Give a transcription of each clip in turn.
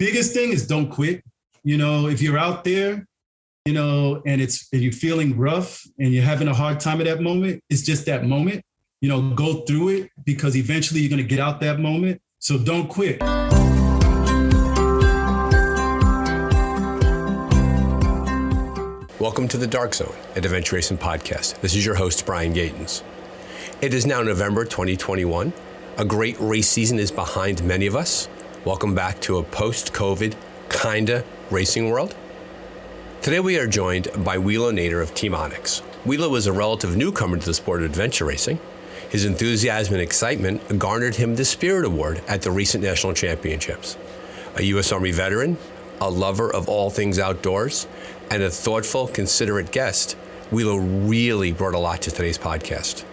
biggest thing is don't quit. If you're out there, and you're feeling rough and you're having a hard time at that moment, it's just that moment. Go through it, because eventually you're going to get out that moment. So don't quit. Welcome to The Dark Zone, an adventure racing podcast. This is your host, Brian Gatens. It is now November 2021. A great race season is behind many of us. Welcome back to a post-COVID kinda racing world. Today we are joined by Wilo Nater of Team Onyx. Wilo is a relative newcomer to the sport of adventure racing. His enthusiasm and excitement garnered him the Spirit Award at the recent National Championships. A U.S. Army veteran, a lover of all things outdoors, and a thoughtful, considerate guest, Wilo really brought a lot to today's podcast.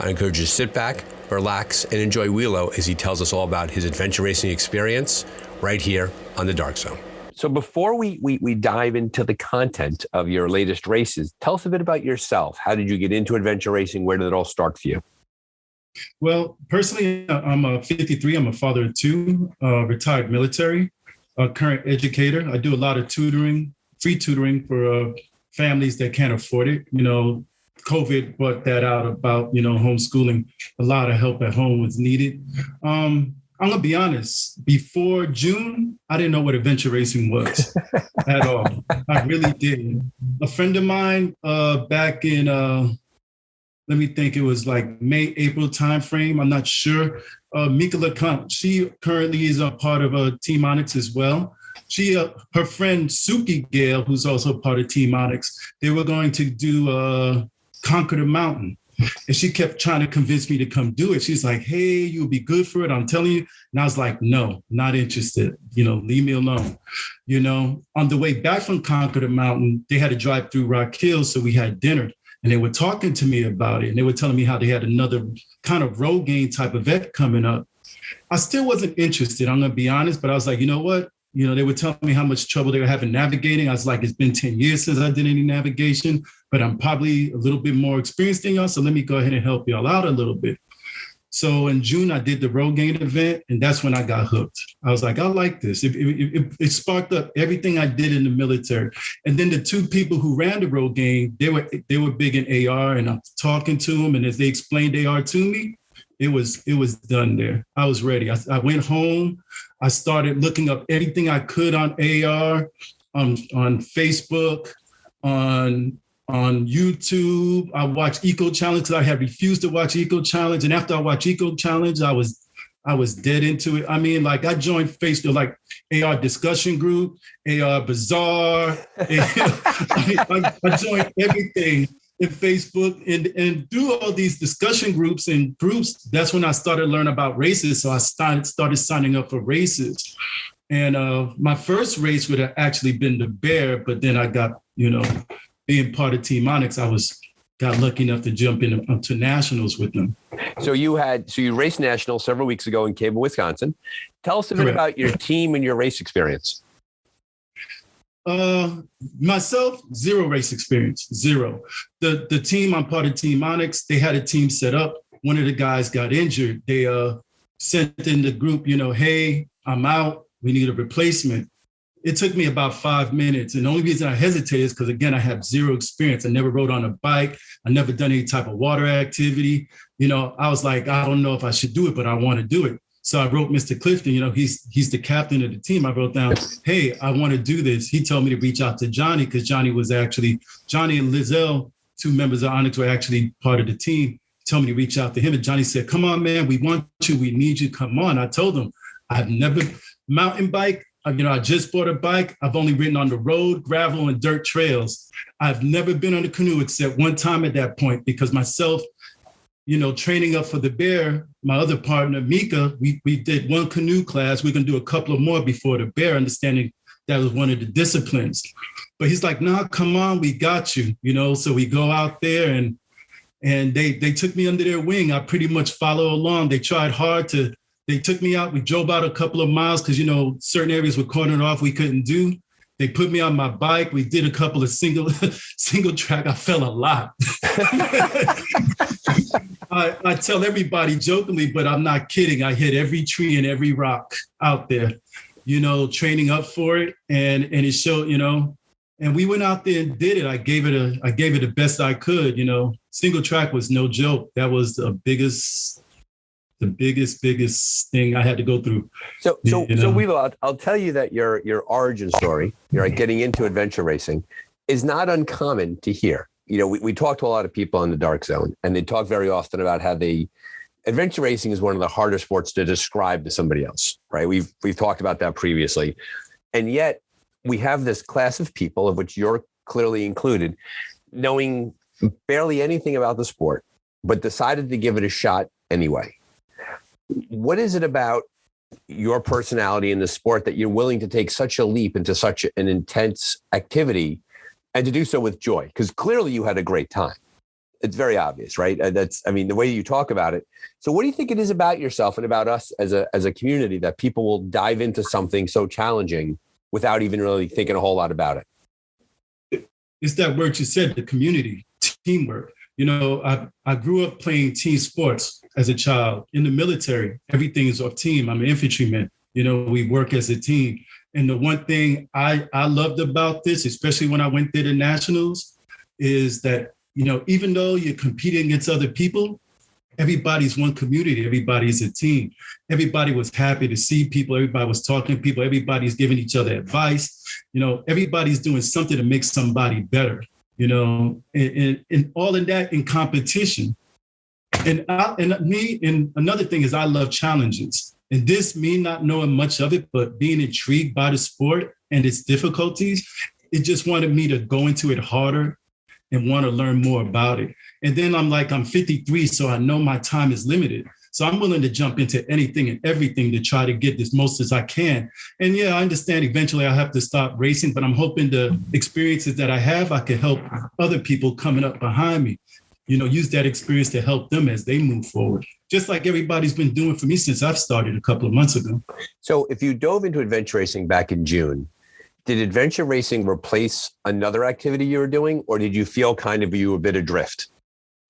I encourage you to sit back, relax, and enjoy Wilo as he tells us all about his adventure racing experience right here on The Dark Zone. So before we dive into the content of your latest races, tell us a bit about yourself. How did you get into adventure racing? Where did it all start for you? Well, personally, I'm 53. I'm a father of two, retired military, current educator. I do a lot of tutoring, free tutoring for families that can't afford it. COVID brought that out about, homeschooling. A lot of help at home was needed. I'm going to be honest. Before June, I didn't know what adventure racing was at all. I really didn't. A friend of mine back in, let me think, it was like May, April timeframe. I'm not sure. Mika LeCount, she currently is a part of Team Onyx as well. She, her friend Suki Gale, who's also part of Team Onyx, they were going to do Conquer the Mountain. And she kept trying to convince me to come do it. She's like, hey, you'll be good for it, I'm telling you. And I was like, no, not interested. Leave me alone. On the way back from Conquer the Mountain, they had to drive through Rock Hill, so we had dinner. And they were talking to me about it. And they were telling me how they had another kind of road game type event coming up. I still wasn't interested, I'm going to be honest. But I was like, you know what? They were telling me how much trouble they were having navigating. I was like, it's been 10 years since I did any navigation, but I'm probably a little bit more experienced than y'all. So let me go ahead and help y'all out a little bit. So in June, I did the road game event, and that's when I got hooked. I was like, I like this. It sparked up everything I did in the military. And then the two people who ran the road game, they were big in AR, and I'm talking to them. And as they explained AR to me, it was done there. I was ready. I went home. I started looking up everything I could on AR, on Facebook, on YouTube. I watched Eco Challenge because I had refused to watch Eco Challenge. And after I watched Eco Challenge, I was dead into it. I mean, like I joined Facebook, like AR discussion group, AR Bazaar. I joined everything in Facebook and through all these discussion groups and groups, that's when I started learning about races. So I started signing up for races. And my first race would have actually been the Bear, but then I got, being part of Team Onyx, got lucky enough to jump into nationals with them. So you raced nationals several weeks ago in Cable, Wisconsin. Tell us a bit about your team and your race experience. Myself, zero race experience, zero. The team, I'm part of Team Onyx. They had a team set up. One of the guys got injured. They sent in the group, hey, I'm out. We need a replacement. It took me about 5 minutes. And the only reason I hesitated is because, again, I have zero experience. I never rode on a bike. I never done any type of water activity. I was like, I don't know if I should do it, but I want to do it. So I wrote Mr. Clifton, he's the captain of the team. I wrote down, hey, I want to do this. He told me to reach out to Johnny because Johnny and Lizelle, two members of Onyx, were actually part of the team. He told me to reach out to him. And Johnny said, come on, man, we want you. We need you. Come on. I told him, I've never mountain bike. I just bought a bike. I've only ridden on the road, gravel, and dirt trails. I've never been on a canoe except one time at that point because myself, training up for the Bear, my other partner, Mika, we did one canoe class. We're going to do a couple of more before the Bear, understanding that was one of the disciplines. But he's like, nah, come on, we got you, So we go out there and they took me under their wing. I pretty much follow along. They tried hard they took me out. We drove out a couple of miles because, certain areas were cornered off we couldn't do. They put me on my bike. We did a couple of single track. I fell a lot. I tell everybody jokingly, but I'm not kidding. I hit every tree and every rock out there. training up for it, and it showed, and we went out there and did it. I gave it the best I could. Single track was no joke. That was the biggest thing I had to go through. So Wilo, I'll tell you that your origin story, getting into adventure racing, is not uncommon to hear. We talk to a lot of people in the dark zone, and they talk very often about how adventure racing is one of the harder sports to describe to somebody else, right? We've talked about that previously. And yet we have this class of people, of which you're clearly included, knowing barely anything about the sport, but decided to give it a shot anyway. What is it about your personality in the sport that you're willing to take such a leap into such an intense activity and to do so with joy? Because clearly you had a great time. It's very obvious, right? The way you talk about it. So what do you think it is about yourself and about us as a community that people will dive into something so challenging without even really thinking a whole lot about it? It's that word you said, the community, teamwork. I grew up playing team sports as a child. In the military, everything is a team. I'm an infantryman. We work as a team. And the one thing I loved about this, especially when I went to the nationals, is that even though you're competing against other people, everybody's one community. Everybody's a team. Everybody was happy to see people. Everybody was talking to people. Everybody's giving each other advice. Everybody's doing something to make somebody better, and all of that in competition. And another thing is I love challenges. And this, me not knowing much of it, but being intrigued by the sport and its difficulties, it just wanted me to go into it harder and want to learn more about it. And then I'm 53, so I know my time is limited. So I'm willing to jump into anything and everything to try to get this most as I can. And yeah, I understand eventually I'll have to stop racing, but I'm hoping the experiences that I have, I can help other people coming up behind me, use that experience to help them as they move forward, just like everybody's been doing for me since I've started a couple of months ago. So if you dove into adventure racing back in June, did adventure racing replace another activity you were doing, or did you feel you were a bit adrift?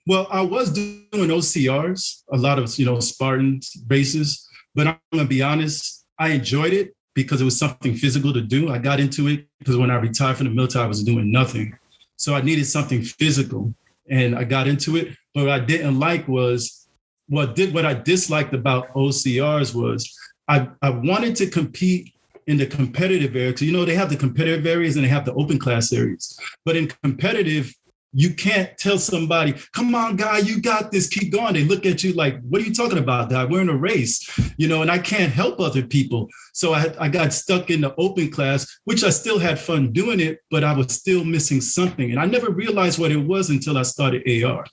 Well, I was doing OCRs, a lot of, Spartan races, but I'm going to be honest, I enjoyed it because it was something physical to do. I got into it because when I retired from the military, I was doing nothing. So I needed something physical and I got into it. But what I didn't like was, what I disliked about OCRs was I wanted to compete in the competitive area. So, they have the competitive areas and they have the open class areas. But in competitive, you can't tell somebody, come on, guy, you got this, keep going. They look at you like, what are you talking about, guy? We're in a race, and I can't help other people. So I got stuck in the open class, which I still had fun doing it, but I was still missing something. And I never realized what it was until I started AR.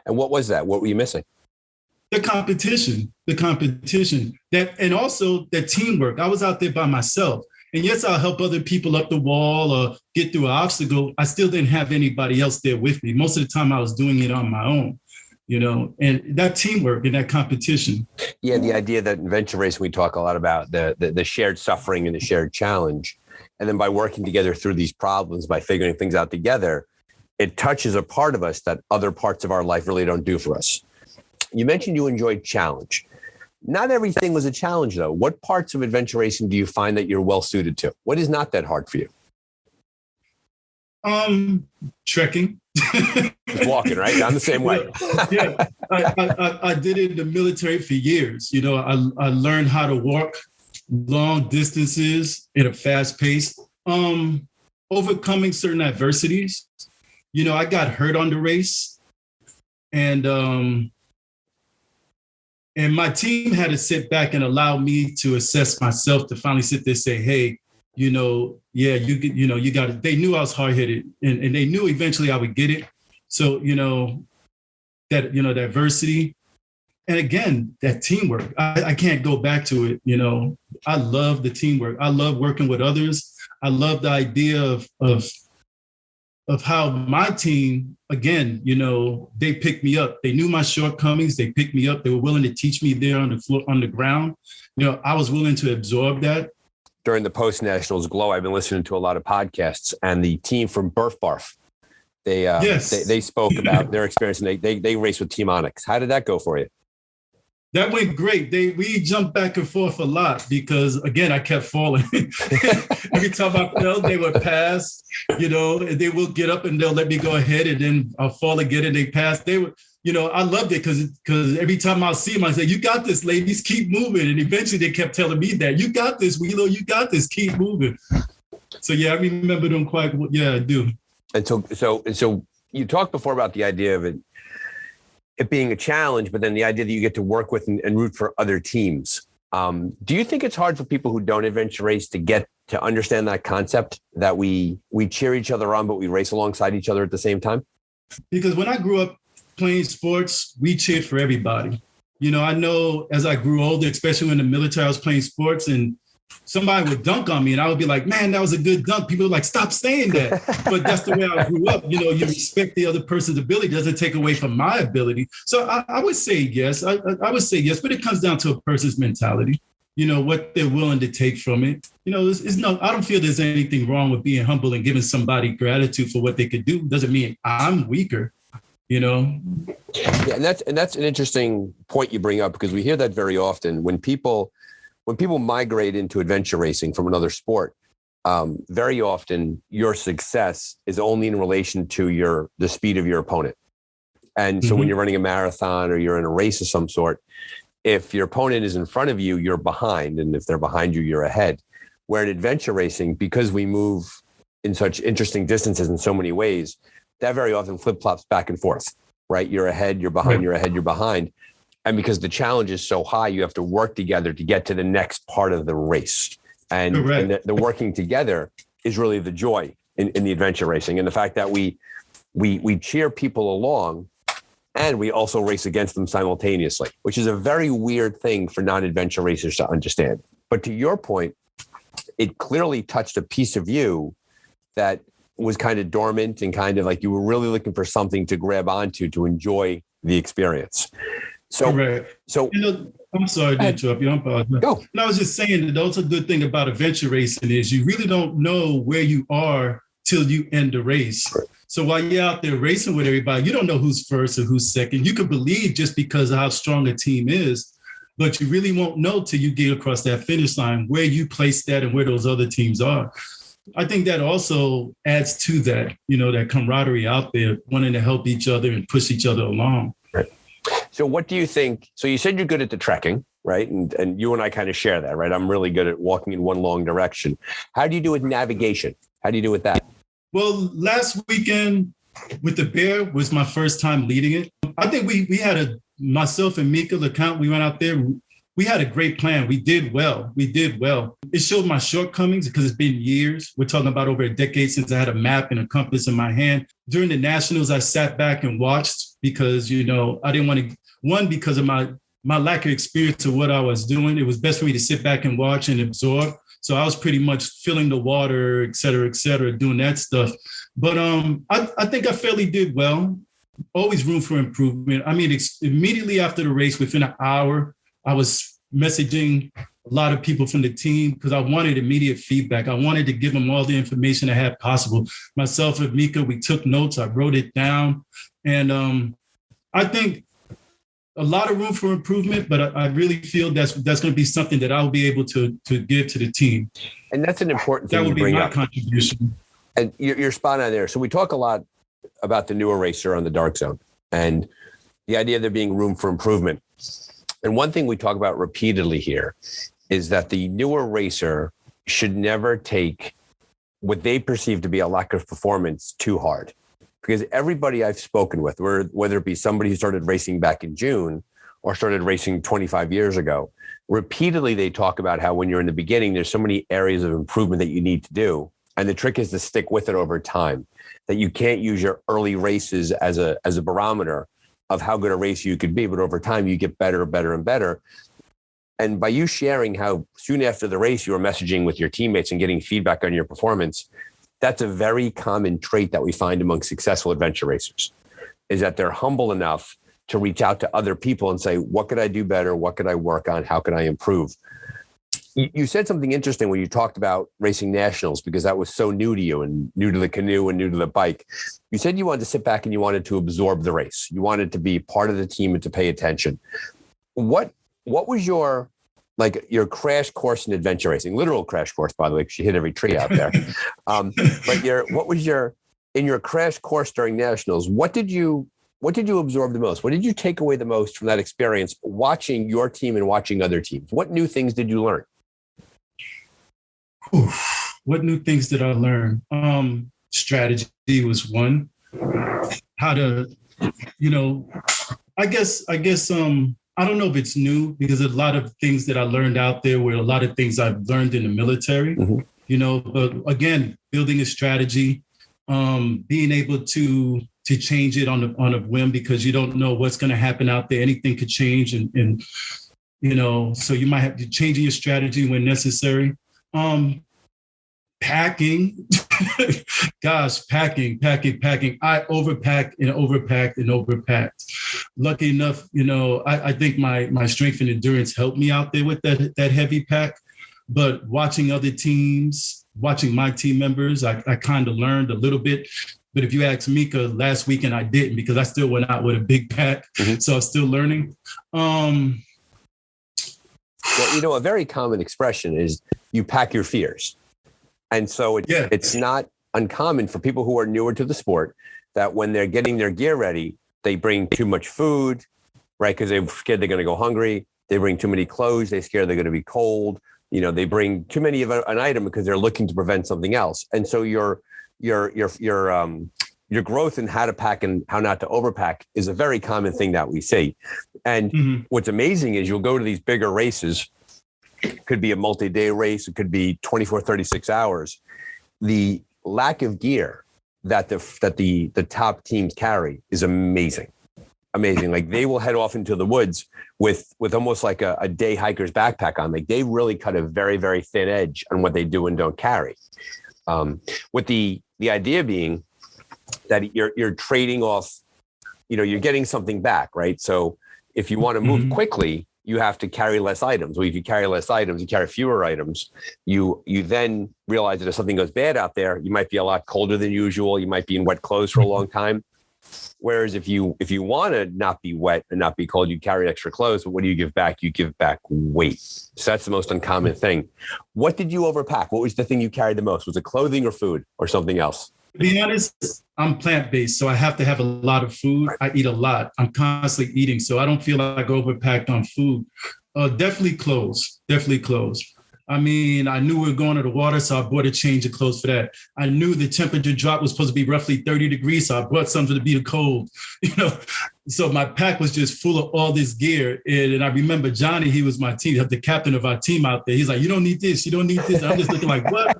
And what was that? What were you missing? The competition, and also the teamwork. I was out there by myself. And yes, I'll help other people up the wall or get through an obstacle. I still didn't have anybody else there with me. Most of the time I was doing it on my own, and that teamwork and that competition. Yeah, the idea that in adventure racing, we talk a lot about the shared suffering and the shared challenge. And then by working together through these problems, by figuring things out together, it touches a part of us that other parts of our life really don't do for us. You mentioned you enjoyed challenge. Not everything was a challenge, though. What parts of adventure racing do you find that you're well suited to? What is not that hard for you? Trekking. Just walking, right? I'm the same way. Yeah, I did it in the military for years. I learned how to walk long distances at a fast pace, overcoming certain adversities. I got hurt on the race, and my team had to sit back and allow me to assess myself, to finally sit there and say, hey, you got it. They knew I was hard-headed and they knew eventually I would get it. So, that adversity. And again, that teamwork, I can't go back to it. I love the teamwork. I love working with others. I love the idea of how my team, again, they picked me up. They knew my shortcomings. They picked me up. They were willing to teach me there on the floor, on the ground. I was willing to absorb that. During the post-nationals glow, I've been listening to a lot of podcasts, and the team from Burf Barf, they spoke about their experience, and they raced with Team Onyx. How did that go for you? That went great. We jumped back and forth a lot because, again, I kept falling. Every time I fell, they would pass, and they will get up and they'll let me go ahead, and then I'll fall again and they pass. They would, I loved it because every time I'll see them, I say, "You got this, ladies, keep moving." And eventually they kept telling me that, "You got this, Wilo, you got this, keep moving." So yeah, I remember them quite well. Yeah, I do. And so you talked before about the idea of it being a challenge, but then the idea that you get to work with and root for other teams. Do you think it's hard for people who don't adventure race to get to understand that concept, that we cheer each other on, but we race alongside each other at the same time? Because when I grew up playing sports, we cheered for everybody. I know as I grew older, especially when in the military, I was playing sports and somebody would dunk on me and I would be like, "Man, that was a good dunk." People were like, "Stop saying that." But that's the way I grew up. You respect the other person's ability. It doesn't take away from my ability. So I would say yes. I would say yes, but it comes down to a person's mentality, what they're willing to take from it. I don't feel there's anything wrong with being humble and giving somebody gratitude for what they could do. Doesn't mean I'm weaker, Yeah, and that's an interesting point you bring up, because we hear that very often when people migrate into adventure racing from another sport. Very often your success is only in relation to the speed of your opponent. And so when you're running a marathon or you're in a race of some sort, if your opponent is in front of you, you're behind. And if they're behind you, you're ahead. Where in adventure racing, because we move in such interesting distances in so many ways, that very often flip-flops back and forth, right? You're ahead, you're behind, you're ahead, you're behind. And because the challenge is so high, you have to work together to get to the next part of the race. And the working together is really the joy in the adventure racing. And the fact that we cheer people along and we also race against them simultaneously, which is a very weird thing for non-adventure racers to understand. But to your point, it clearly touched a piece of you that was kind of dormant and kind of like you were really looking for something to grab onto to enjoy the experience. So, correct. So I'm sorry to interrupt you. Go. No, I was just saying that that's a good thing about adventure racing is you really don't know where you are till you end the race. Right. So while you're out there racing with everybody, you don't know who's first or who's second. You can believe just because of how strong a team is, but you really won't know till you get across that finish line where you place that and where those other teams are. I think that also adds to that, that camaraderie out there, wanting to help each other and push each other along. Right. So what do you think? So you said you're good at the trekking, right? And you and I kind of share that, right? I'm really good at walking in one long direction. How do you do with navigation? How do you do with that? Well, last weekend with the bear was my first time leading it. I think we had myself and Mika LeCount, we went out there. We had a great plan. We did well. It showed my shortcomings because it's been years. We're talking about over a decade since I had a map and a compass in my hand. During the Nationals, I sat back and watched because, I didn't want to, one, because of my lack of experience of what I was doing. It was best for me to sit back and watch and absorb. So I was pretty much filling the water, et cetera, doing that stuff. But I think I fairly did well. Always room for improvement. I mean, immediately after the race, within an hour, I was messaging a lot of people from the team because I wanted immediate feedback. I wanted to give them all the information I had possible. Myself and Mika, we took notes. I wrote it down. And I think a lot of room for improvement, but I really feel that's going to be something that I'll be able to give to the team. And that's an important thing that would to bring be my up. Contribution. And you're spot on there. So we talk a lot about the newer racer on the dark zone and the idea of there being room for improvement. And one thing we talk about repeatedly here is that the newer racer should never take what they perceive to be a lack of performance too hard. Because everybody I've spoken with, whether it be somebody who started racing back in June or started racing 25 years ago, repeatedly they talk about how when you're in the beginning, there's so many areas of improvement that you need to do. And the trick is to stick with it over time, that you can't use your early races as a barometer of how good a racer you could be, but over time you get better, and better. And by you sharing how soon after the race you were messaging with your teammates and getting feedback on your performance, that's a very common trait that we find among successful adventure racers, is that they're humble enough to reach out to other people and say, what could I do better? What could I work on? How can I improve? You said something interesting when you talked about racing nationals, because that was so new to you and new to the canoe and new to the bike. You said you wanted to sit back and you wanted to absorb the race. You wanted to be part of the team and to pay attention. What what was your crash course in adventure racing? Literal crash course, by the way, because you hit every tree out there. But in your crash course during nationals, what did you absorb the most? What did you take away the most from that experience watching your team and watching other teams? What new things did you learn? What new things did I learn? Strategy was one. How to, I guess, I don't know if it's new because a lot of things that I learned out there were a lot of things I've learned in the military, but again, building a strategy, being able to change it on a whim because you don't know what's going to happen out there. Anything could change and so you might have to change your strategy when necessary. Packing, gosh, packing. I overpacked and overpacked. Lucky enough, I think my strength and endurance helped me out there with that heavy pack. But watching other teams, watching my team members, I kind of learned a little bit. But if you ask Mika, last weekend I didn't because I still went out with a big pack. So I'm still learning. Well, a very common expression is you pack your fears. And so it's not uncommon for people who are newer to the sport that when they're getting their gear ready, they bring too much food, right? Because they're scared they're going to go hungry. They bring too many clothes. They're scared they're going to be cold. They bring too many of an item because they're looking to prevent something else. And so your growth in how to pack and how not to overpack is a very common thing that we see. And what's amazing is you'll go to these bigger races. It could be a multi-day race. It could be 24, 36 hours. The lack of gear that the top teams carry is amazing. Like they will head off into the woods with almost like a day hiker's backpack on. Like they really cut a very, very thin edge on what they do and don't carry. With the idea being that you're trading off, you're getting something back, right? So if you want to move quickly, you have to carry less items. Well, if you carry less items, you carry fewer items. You then realize that if something goes bad out there, you might be a lot colder than usual. You might be in wet clothes for a long time. Whereas if you want to not be wet and not be cold, you carry extra clothes. But what do you give back? You give back weight. So that's the most uncommon thing. What did you overpack? What was the thing you carried the most? Was it clothing or food or something else? To be honest, I'm plant-based, so I have to have a lot of food. I eat a lot. I'm constantly eating, so I don't feel like overpacked on food. Definitely clothes. I mean, I knew we were going to the water, so I bought a change of clothes for that. I knew the temperature drop was supposed to be roughly 30 degrees, so I brought something to be cold. So my pack was just full of all this gear. And I remember Johnny, he was my team, the captain of our team out there. He's like, you don't need this. And I'm just looking like, what?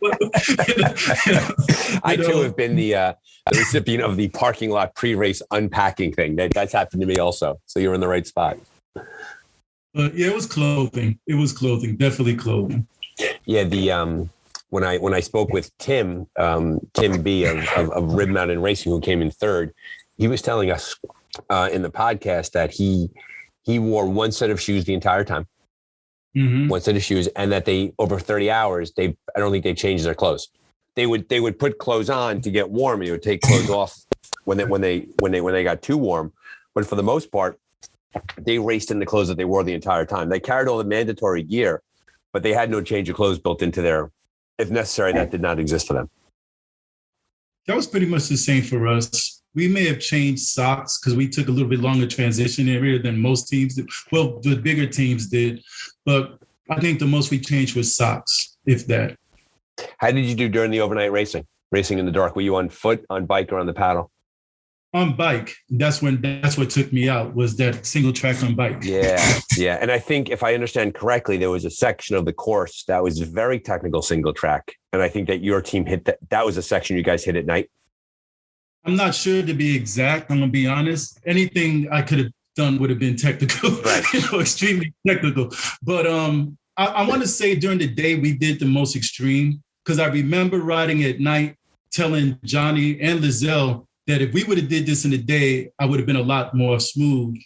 I too have been the recipient of the parking lot pre-race unpacking thing. That's happened to me also. So you're in the right spot. It was clothing. Definitely clothing. Yeah, when I spoke with Tim B of Rib Mountain Racing, who came in third, he was telling us in the podcast that he wore one set of shoes the entire time, one set of shoes, and that they over 30 hours I don't think they changed their clothes. They would put clothes on to get warm. And they would take clothes off when they got too warm, but for the most part, they raced in the clothes that they wore the entire time. They carried all the mandatory gear, but they had no change of clothes built into their, if necessary, that did not exist for them. That was pretty much the same for us. We may have changed socks because we took a little bit longer transition area than most teams did. Well, the bigger teams did, but I think the most we changed was socks, if that. How did you do during the overnight racing in the dark? Were you on foot, on bike, or on the paddle? On bike. That's what took me out, was that single track on bike. Yeah. And I think if I understand correctly, there was a section of the course that was very technical single track. And I think that your team hit that was a section you guys hit at night. I'm not sure, to be exact. I'm going to be honest. Anything I could have done would have been technical, right. Extremely technical. But I want to say during the day, we did the most extreme, because I remember riding at night telling Johnny and Lizelle that if we would have did this in the day, I would have been a lot more smooth.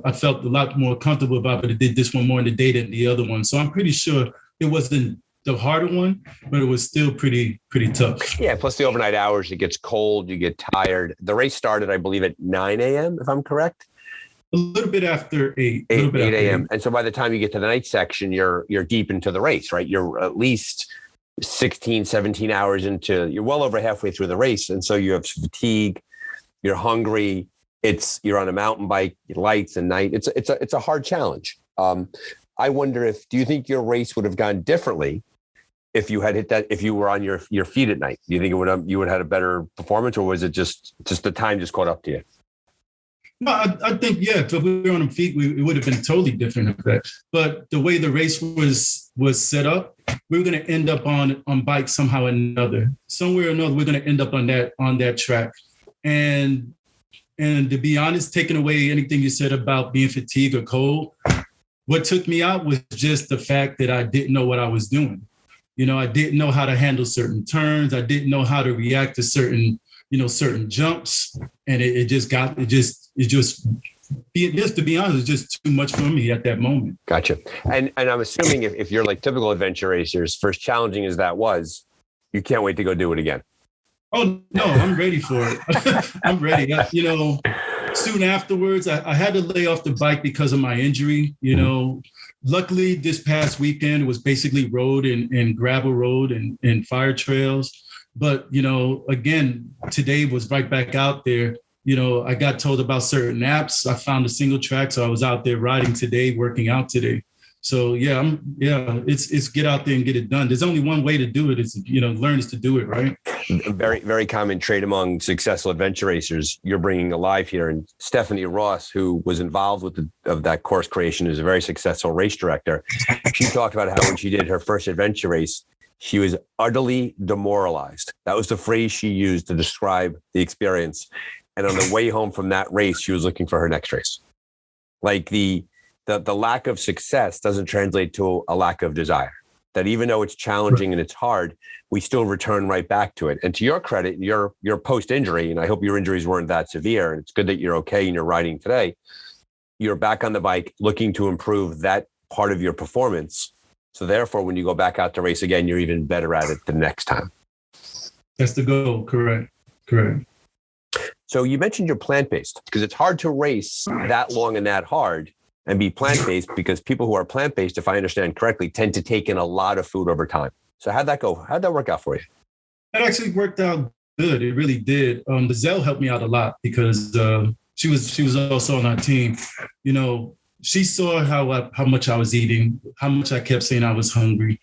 I felt a lot more comfortable about it. I did this one more in the day than the other one. So I'm pretty sure it wasn't the harder one, but it was still pretty tough. Yeah, plus the overnight hours, it gets cold, you get tired. The race started, I believe, at 9 a.m., if I'm correct. A little bit after 8. 8 a.m. And so by the time you get to the night section, you're deep into the race, right? You're at least 16, 17 hours you're well over halfway through the race. And so you have fatigue, you're hungry, you're on a mountain bike, lights and night. It's a hard challenge. I wonder do you think your race would have gone differently if you had hit that, if you were on your feet at night? Do you think you would have had a better performance, or was it just the time just caught up to you? No, I think, yeah, if we were on our feet, it would have been totally different of that. But the way the race was set up, we were going to end up on bike somehow or another. Somewhere or another, we're going to end up on that track. And to be honest, taking away anything you said about being fatigued or cold, what took me out was just the fact that I didn't know what I was doing. I didn't know how to handle certain turns. I didn't know how to react to certain jumps. And just to be honest, it's just too much for me at that moment. Gotcha. And I'm assuming if you're like typical adventure racers, for as challenging as that was, you can't wait to go do it again. Oh, no, I'm ready for it. I'm ready. Soon afterwards, I had to lay off the bike because of my injury. Luckily, this past weekend was basically road and gravel road and fire trails. But, again, today was right back out there. I got told about certain apps. I found a single track. So I was out there riding today, working out today. So, it's get out there and get it done. There's only one way to do it. It's, learn is to do it, right? A very, very common trait among successful adventure racers you're bringing alive here. And Stephanie Ross, who was involved with that course creation, is a very successful race director. She talked about how when she did her first adventure race, she was utterly demoralized. That was the phrase she used to describe the experience. And on the way home from that race, she was looking for her next race. Like the lack of success doesn't translate to a lack of desire. That even though it's challenging and it's hard, we still return right back to it. And to your credit, your post-injury, and I hope your injuries weren't that severe, and it's good that you're okay and you're riding today, you're back on the bike looking to improve that part of your performance. So therefore, when you go back out to race again, you're even better at it the next time. That's the goal. Correct. So you mentioned you're plant-based, because it's hard to race that long and that hard and be plant-based, because people who are plant-based, if I understand correctly, tend to take in a lot of food over time. So how'd that go? How'd that work out for you? That actually worked out good. It really did. Lizelle helped me out a lot because she was also on our team. She saw how much I was eating, how much I kept saying I was hungry.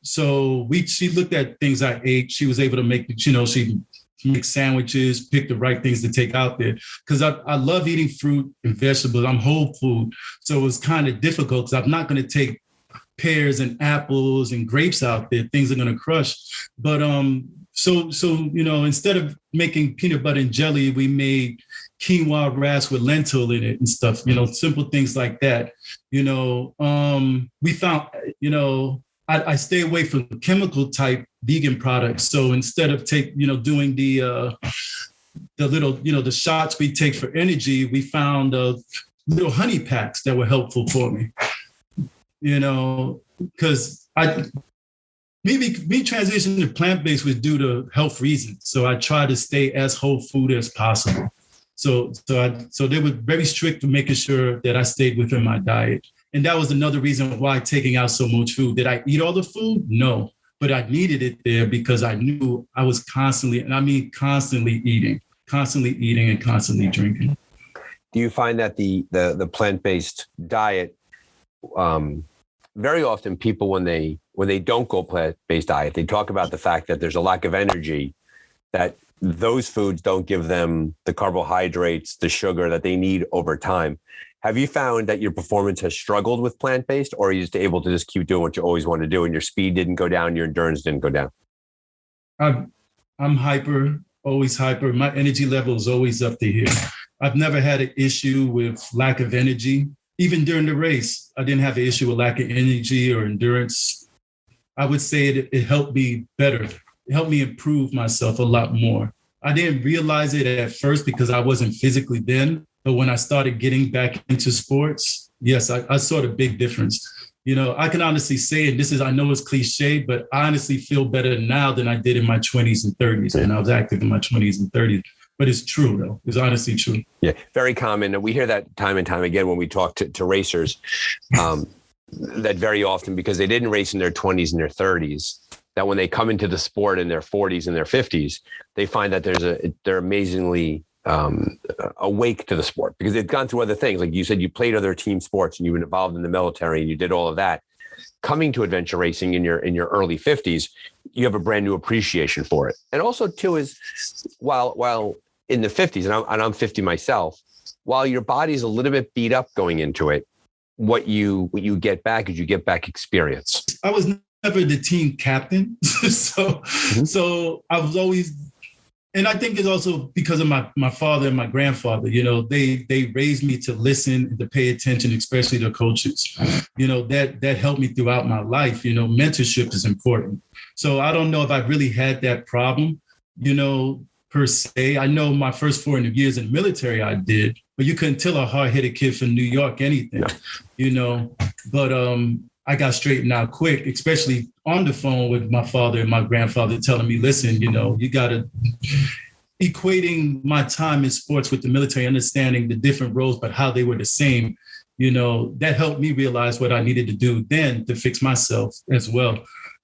So she looked at things I ate. She was able to make, she make sandwiches, pick the right things to take out there. Because I love eating fruit and vegetables. I'm whole food. So it was kind of difficult because I'm not going to take pears and apples and grapes out there. Things are going to crush. But so instead of making peanut butter and jelly, we made quinoa rice with lentil in it and stuff, simple things like that. We found, I stay away from chemical type vegan products. So instead of doing the little, the shots we take for energy, we found little honey packs that were helpful for me, because me transitioning to plant-based was due to health reasons. So I try to stay as whole food as possible. So they were very strict to making sure that I stayed within my diet. And that was another reason why taking out so much food. Did I eat all the food? No, but I needed it there because I knew I was constantly eating and constantly drinking. Do you find that the plant-based diet, very often people, when they don't go plant-based diet, they talk about the fact that there's a lack of energy, that those foods don't give them the carbohydrates, the sugar that they need over time. Have you found that your performance has struggled with plant-based, or are you just able to just keep doing what you always want to do and your speed didn't go down, your endurance didn't go down? I'm always hyper. My energy level is always up to here. I've never had an issue with lack of energy. Even during the race, I didn't have an issue with lack of energy or endurance. I would say it helped me better. It helped me improve myself a lot more. I didn't realize it at first because I wasn't physically then. But when I started getting back into sports, yes, I saw the big difference. I can honestly say, and I know it's cliche, but I honestly feel better now than I did in my 20s and 30s. And I was active in my 20s and 30s. but it's true though. It's honestly true. Yeah, very common. We hear that time and time again when we talk to racers, that very often, because they didn't race in their 20s and their 30s, that when they come into the sport in their 40s and their 50s, they find that they're amazingly awake to the sport because they've gone through other things. Like you said, you played other team sports and you've been involved in the military and you did all of that. Coming to adventure racing in your early 50s, you have a brand new appreciation for it. And also too is while in the 50s, and I'm 50 myself, while your body's a little bit beat up going into it, what you get back is you get back experience. I was never the team captain. So I was always, and I think it's also because of my father and my grandfather, they raised me to listen and to pay attention, especially to coaches. That helped me throughout my life. Mentorship is important. So I don't know if I really had that problem, per se. I know my first 4 years in the military I did, but you couldn't tell a hard-headed kid from New York anything, but I got straightened out quick, especially on the phone with my father and my grandfather telling me, listen, you got to equating my time in sports with the military, understanding the different roles, but how they were the same, that helped me realize what I needed to do then to fix myself as well.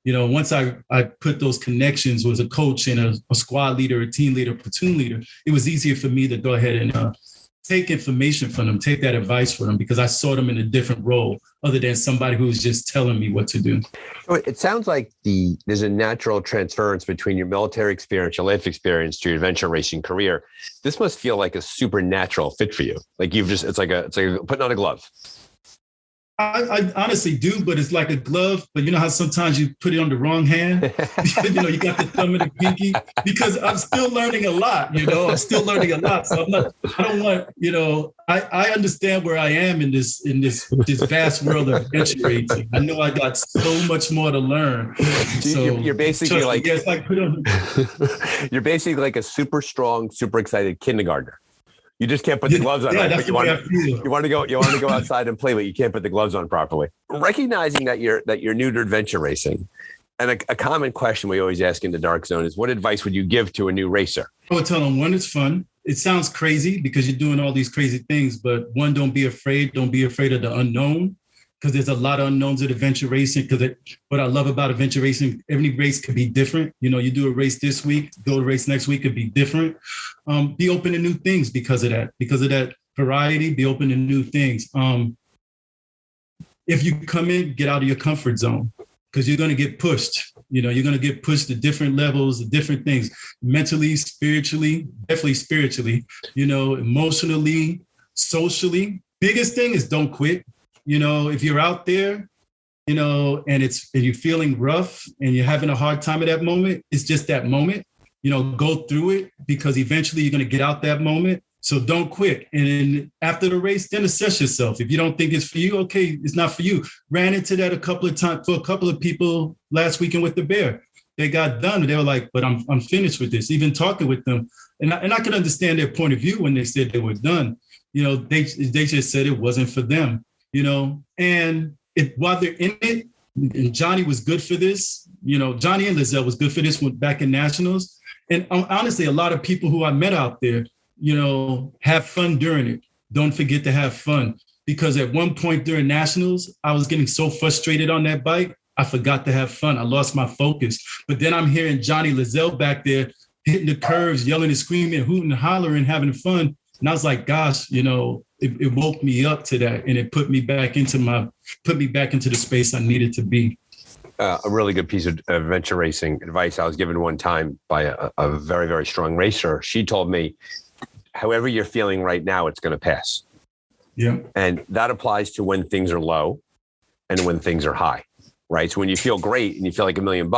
Once I put those connections with a coach and a squad leader, a team leader, platoon leader, it was easier for me to go ahead and take information from them, take that advice from them, because I saw them in a different role other than somebody who's just telling me what to do. So it sounds like there's a natural transference between your military experience, your life experience to your adventure racing career. This must feel like a supernatural fit for you. Like it's like putting on a glove. I honestly do, but it's like a glove. But you know how sometimes you put it on the wrong hand? You got the thumb and the pinky, because I'm still learning a lot, I'm still learning a lot. So I don't want, I understand where I am in this vast world of adventure racing. I know I got so much more to learn. So you're basically you're basically like a super strong, super excited kindergartner. You just can't put the gloves on. Yeah, right? that's what I feel. You want to go outside and play, but you can't put the gloves on properly. Recognizing that you're new to adventure racing, and a common question we always ask in the Dark Zone is, what advice would you give to a new racer? I would tell them, one, it's fun. It sounds crazy because you're doing all these crazy things, but one, don't be afraid. Don't be afraid of the unknown, because there's a lot of unknowns at adventure racing. Because what I love about adventure racing, every race could be different. You do a race this week, go to a race next week, could be different. Be open to new things because of that variety. Be open to new things. If you come in, get out of your comfort zone, because you're going to get pushed. You're going to get pushed to different levels, different things, mentally, spiritually, definitely spiritually, emotionally, socially. Biggest thing is don't quit. If you're out there, and you're feeling rough and you're having a hard time at that moment, it's just that moment. Go through it, because eventually you're going to get out that moment. So don't quit. And then after the race, then assess yourself. If you don't think it's for you, okay, it's not for you. Ran into that a couple of times for a couple of people last weekend with the Bear. They got done. They were like, but I'm finished with this. Even talking with them. And I could understand their point of view when they said they were done. They just said it wasn't for them. And while they're in it, and Johnny was good for this, Johnny and Lizelle was good for this back in Nationals. And honestly, a lot of people who I met out there, have fun during it. Don't forget to have fun, because at one point during Nationals, I was getting so frustrated on that bike, I forgot to have fun. I lost my focus. But then I'm hearing Johnny Lizelle back there hitting the curves, yelling and screaming, hooting and hollering, having fun. And I was like, gosh, it woke me up to that, and it put me back into the space I needed to be. A really good piece of adventure racing advice I was given one time by a very, very strong racer. She told me, however you're feeling right now, it's going to pass. Yeah. And that applies to when things are low and when things are high, right? So when you feel great and you feel like $1 million,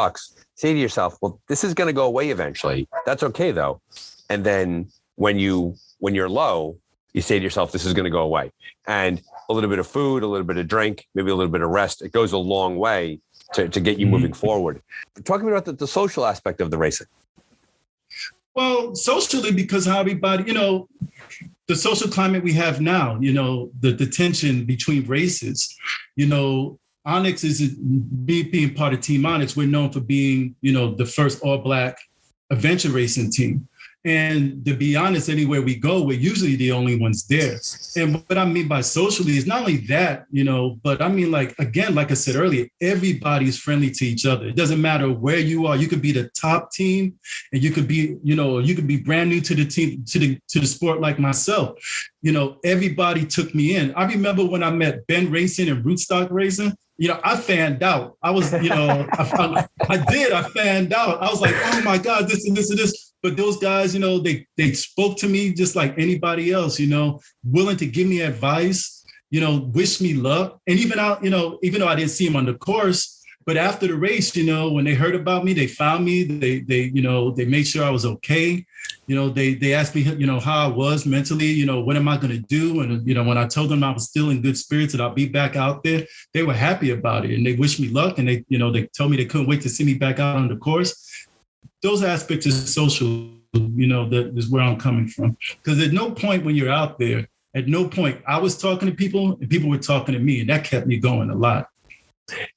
say to yourself, well, this is going to go away eventually. That's okay though. And then when you're low, you say to yourself, this is going to go away. And a little bit of food, a little bit of drink, maybe a little bit of rest, it goes a long way to get you moving forward. Talk to me about the social aspect of the racing. Well, socially, because how everybody, the social climate we have now, the tension between races, Onyx is being part of Team Onyx. We're known for being, the first all-Black adventure racing team. And to be honest, anywhere we go, we're usually the only ones there. And what I mean by socially is not only that, but I mean, like, again, like I said earlier, everybody's friendly to each other. It doesn't matter where you are. You could be the top team and you could be, you could be brand new to the team, to the sport like myself. Everybody took me in. I remember when I met Ben Racing and Rootstock Racing, I fanned out. I was, I fanned out. I was like, oh my God, this and this and this. But those guys, they spoke to me just like anybody else, willing to give me advice, wish me luck. And even though I didn't see them on the course, but after the race, when they heard about me, they found me, they made sure I was okay. They asked me, how I was mentally, what am I going to do? And, when I told them I was still in good spirits and I'll be back out there, they were happy about it. And they wished me luck. And they told me they couldn't wait to see me back out on the course. Those aspects of social, that is where I'm coming from. Because at no point when you're out there, at no point I was talking to people and people were talking to me, and that kept me going a lot.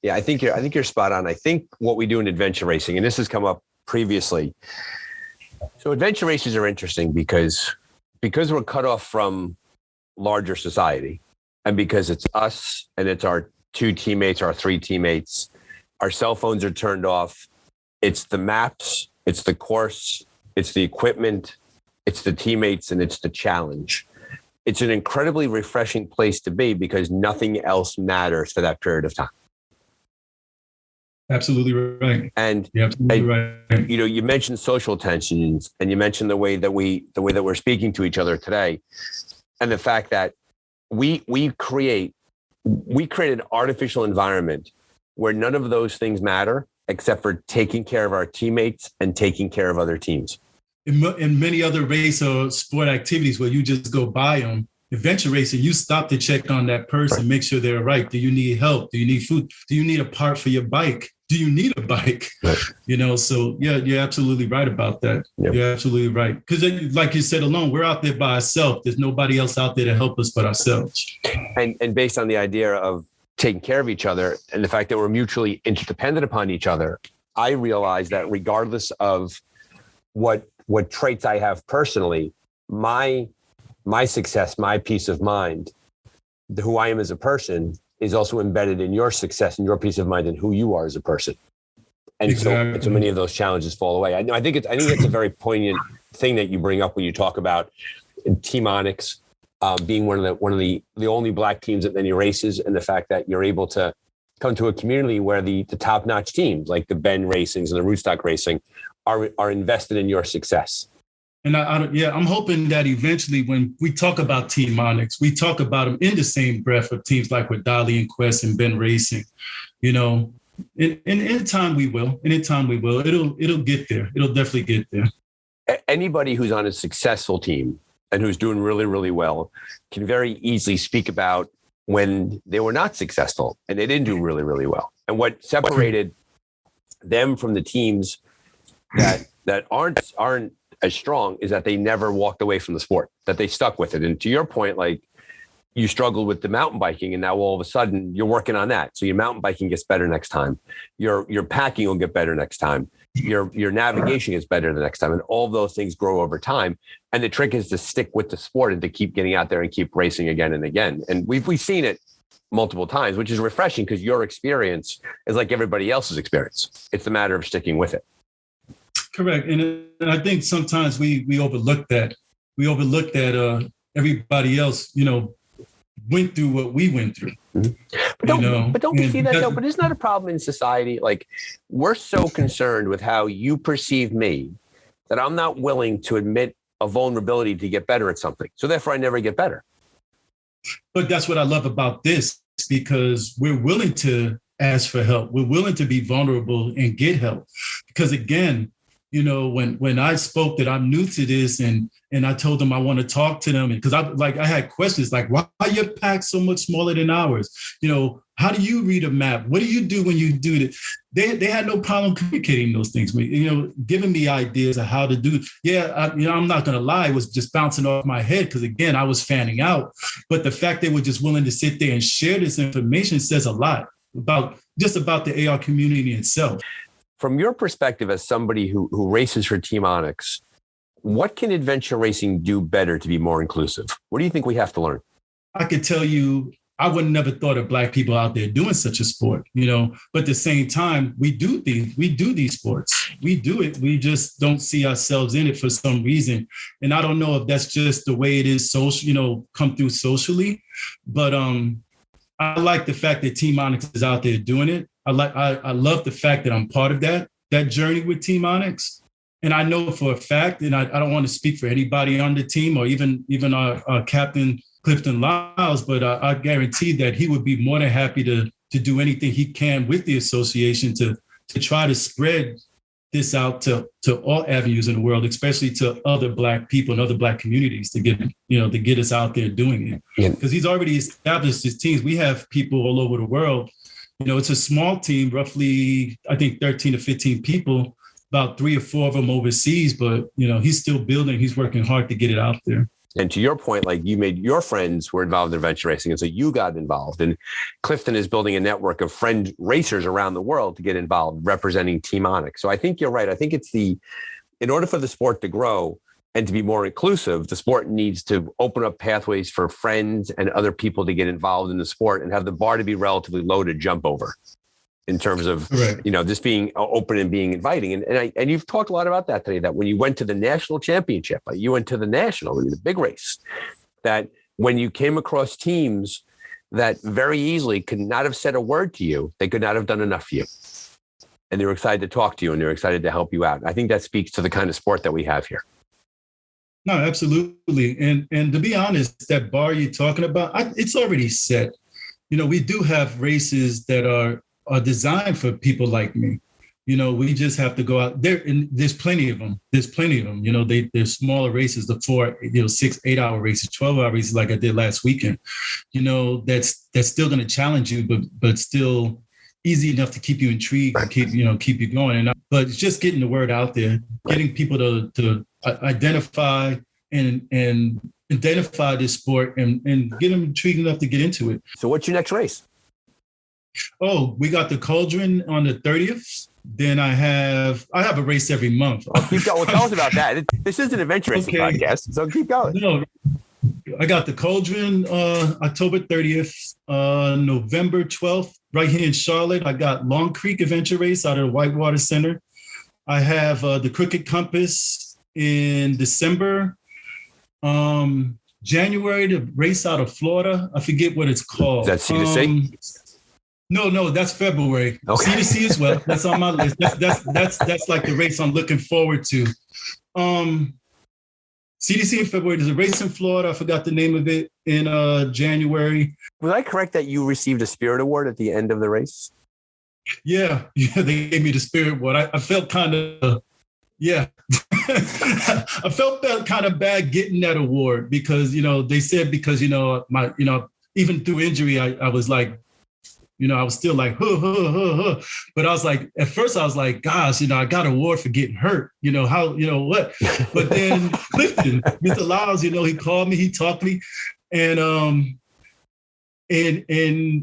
Yeah, I think you're spot on. I think what we do in adventure racing, and this has come up previously. So adventure races are interesting because we're cut off from larger society, and because it's us and it's our 2 teammates, our 3 teammates, our cell phones are turned off. It's the maps, it's the course, it's the equipment, it's the teammates, and it's the challenge. It's an incredibly refreshing place to be because nothing else matters for that period of time. Absolutely right. And you're absolutely right. You mentioned social tensions, and you mentioned the way that we're speaking to each other today, and the fact that we create an artificial environment where none of those things matter except for taking care of our teammates and taking care of other teams. In many other race or sport activities where you just go by them, adventure racing, you stop to check on that person, right. Make sure they're all right. Do you need help? Do you need food? Do you need a part for your bike? Do you need a bike? Right. So yeah, you're absolutely right about that. Yep. You're absolutely right. Because like you said, alone, we're out there by ourselves. There's nobody else out there to help us but ourselves. And based on the idea of taking care of each other and the fact that we're mutually interdependent upon each other, I realize that regardless of what traits I have personally, my success, my peace of mind, who I am as a person is also embedded in your success and your peace of mind and who you are as a person. And exactly. so many of those challenges fall away. I think it's a very poignant thing that you bring up when you talk about Team Onyx being one of the only Black teams at many races, and the fact that you're able to come to a community where the top-notch teams like the Ben Racings and the Rootstock Racing are invested in your success. And I'm hoping that eventually when we talk about Team Onyx, we talk about them in the same breath of teams like with Dolly and Quest and Ben Racing. In time we will. It'll get there. It'll definitely get there. Anybody who's on a successful team and who's doing really, really well can very easily speak about when they were not successful and they didn't do really, really well. And what separated them from the teams that aren't as strong is that they never walked away from the sport, that they stuck with it. And to your point, like you struggled with the mountain biking and now all of a sudden you're working on that. So your mountain biking gets better next time. Your packing will get better next time. Your navigation gets better the next time. And all of those things grow over time. And the trick is to stick with the sport and to keep getting out there and keep racing again and again. And we've seen it multiple times, which is refreshing because your experience is like everybody else's experience. It's a matter of sticking with it. Correct. And I think sometimes we overlook that. We overlook that everybody else, went through what we went through. Mm-hmm. But don't you see that though? But isn't that a problem in society? Like we're so concerned with how you perceive me that I'm not willing to admit a vulnerability to get better at something. So therefore I never get better. But that's what I love about this, because we're willing to ask for help. We're willing to be vulnerable and get help. Because again, when I spoke that I'm new to this and I told them I want to talk to them, because I had questions like, why are your packs so much smaller than ours? How do you read a map? What do you do when you do it? They had no problem communicating those things with me, giving me ideas of how to do it. Yeah, I'm not going to lie, it was just bouncing off my head because, again, I was fanning out. But the fact they were just willing to sit there and share this information says a lot about the AR community itself. From your perspective as somebody who races for Team Onyx, What can adventure racing do better to be more inclusive? What do you think we have to learn? I could tell you, I would never thought of Black people out there doing such a sport, but at the same time, we do these sports. We do it. We just don't see ourselves in it for some reason. And I don't know if that's just the way it is social, come through socially. But I like the fact that Team Onyx is out there doing it. I love the fact that I'm part of that journey with Team Onyx. And I know for a fact, and I don't want to speak for anybody on the team or even our captain, Clifton Lyles, but I guarantee that he would be more than happy to do anything he can with the association to try to spread this out to all avenues in the world, especially to other Black people and other Black communities to get us out there doing it. Because he's already established his teams. We have people all over the world. It's a small team, roughly, I think 13 to 15 people, about 3 or 4 of them overseas, but he's still building. He's working hard to get it out there. And to your point, like you made your friends were involved in adventure racing. And so you got involved, and Clifton is building a network of friend racers around the world to get involved representing Team Onyx. So I think you're right. I think in order for the sport to grow and to be more inclusive, the sport needs to open up pathways for friends and other people to get involved in the sport and have the bar to be relatively low to jump over in terms of, just being open and being inviting. And you've talked a lot about that today, that when you went to the national championship, you went to the the big race, that when you came across teams that very easily could not have said a word to you, they could not have done enough for you. And they were excited to talk to you and they're excited to help you out. I think that speaks to the kind of sport that we have here. No, absolutely. And to be honest, that bar you're talking about, it's already set. We do have races that are designed for people like me. We just have to go out there, and there's plenty of them. There's smaller races, the 4, 6, 8 hour races, 12-hour races like I did last weekend. That's still going to challenge you, but still easy enough to keep you intrigued and keep you going. But it's just getting the word out there, getting people to identify and identify this sport and get them intrigued enough to get into it. So what's your next race? Oh, we got the Cauldron on the 30th. Then I have a race every month. Keep going. Tell us about that. This is an adventure racing podcast, so keep going. No, I got the Cauldron October 30th, November 12th, right here in Charlotte. I got Long Creek Adventure Race out of the Whitewater Center. I have the Crooked Compass in December. January, the race out of Florida. I forget what it's called. Is that C2C? No, that's February. Okay. C2C as well. That's on my list. That's like the race I'm looking forward to. CDC in February. There's a race in Florida. I forgot the name of it in January. Was I correct that you received a Spirit Award at the end of the race? Yeah, they gave me the Spirit Award. I felt kind of, I felt kind of bad getting that award because, they said because, my, even through injury, I was like, I was still like, but I was like, at first I was like, gosh, I got an award for getting hurt, what? But then Clifton, Mr. Lyles, he called me, he talked to me, and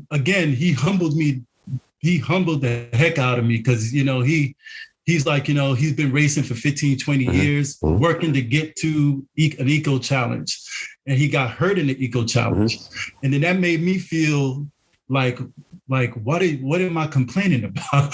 again, he humbled the heck out of me because, he's like, he's been racing for 15, 20 years, working to get to an eco challenge, and he got hurt in the eco challenge. And then that made me feel like what am I complaining about?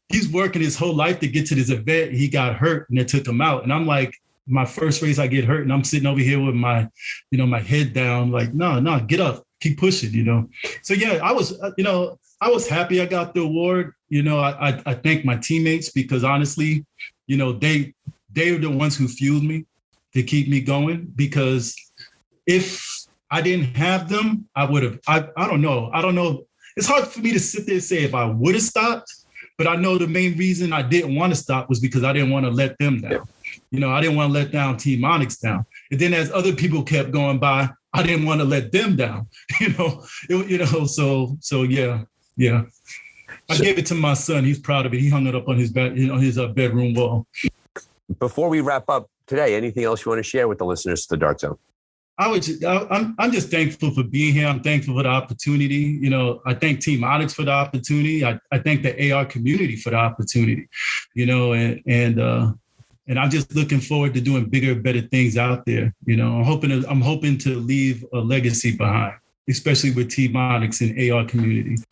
He's working his whole life to get to this event. He got hurt and it took him out. And I'm like, my first race, I get hurt and I'm sitting over here with my, my head down, like, no, get up, keep pushing, So yeah, I was happy I got the award. I thank my teammates because honestly, they're the ones who fueled me to keep me going, because if I didn't have them, I would have, I don't know. It's hard for me to sit there and say if I would have stopped, but I know the main reason I didn't want to stop was because I didn't want to let them down. I didn't want to let down Team Onyx down. And then as other people kept going by, I didn't want to let them down, so yeah. I gave it to my son. He's proud of it. He hung it up on his bedroom wall. Before we wrap up today, anything else you want to share with the listeners to the Dart Zone? I'm just thankful for being here. I'm thankful for the opportunity. I thank Team Onyx for the opportunity. I thank the AR community for the opportunity. And And I'm just looking forward to doing bigger, better things out there. I'm hoping to leave a legacy behind, especially with Team Onyx and AR community.